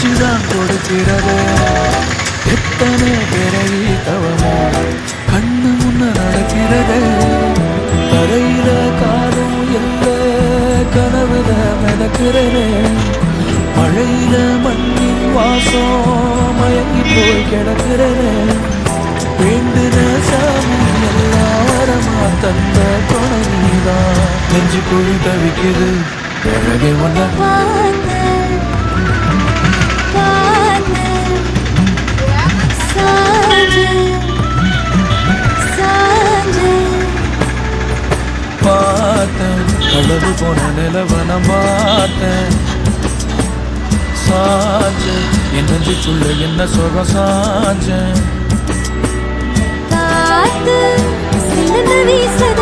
மூச்சுதான் கொடுக்கிறது. எத்தனை பிறவி தவமோ கண்ணு முன்ன நடக்கிறது. தரையில காலும் எல்ல கனவுல மிதக்கிறது. மழையில மண்ணின் வாசம் மயங்கி போய் கிடக்கிறது. வேண்டுன சாமி எல்லாரமா தந்த துணை நீதான். நெஞ்சு குழி தவிக்குது பிறகு ஒன்ன பார்த்தேன். கடவு போன நிலவனம் பார்த்தேன். சாஞ்சேன் என் நெஞ்சுக்குள்ள என்ன சுகம் சாஞ்சேன். காத்து சிலந்து வீசத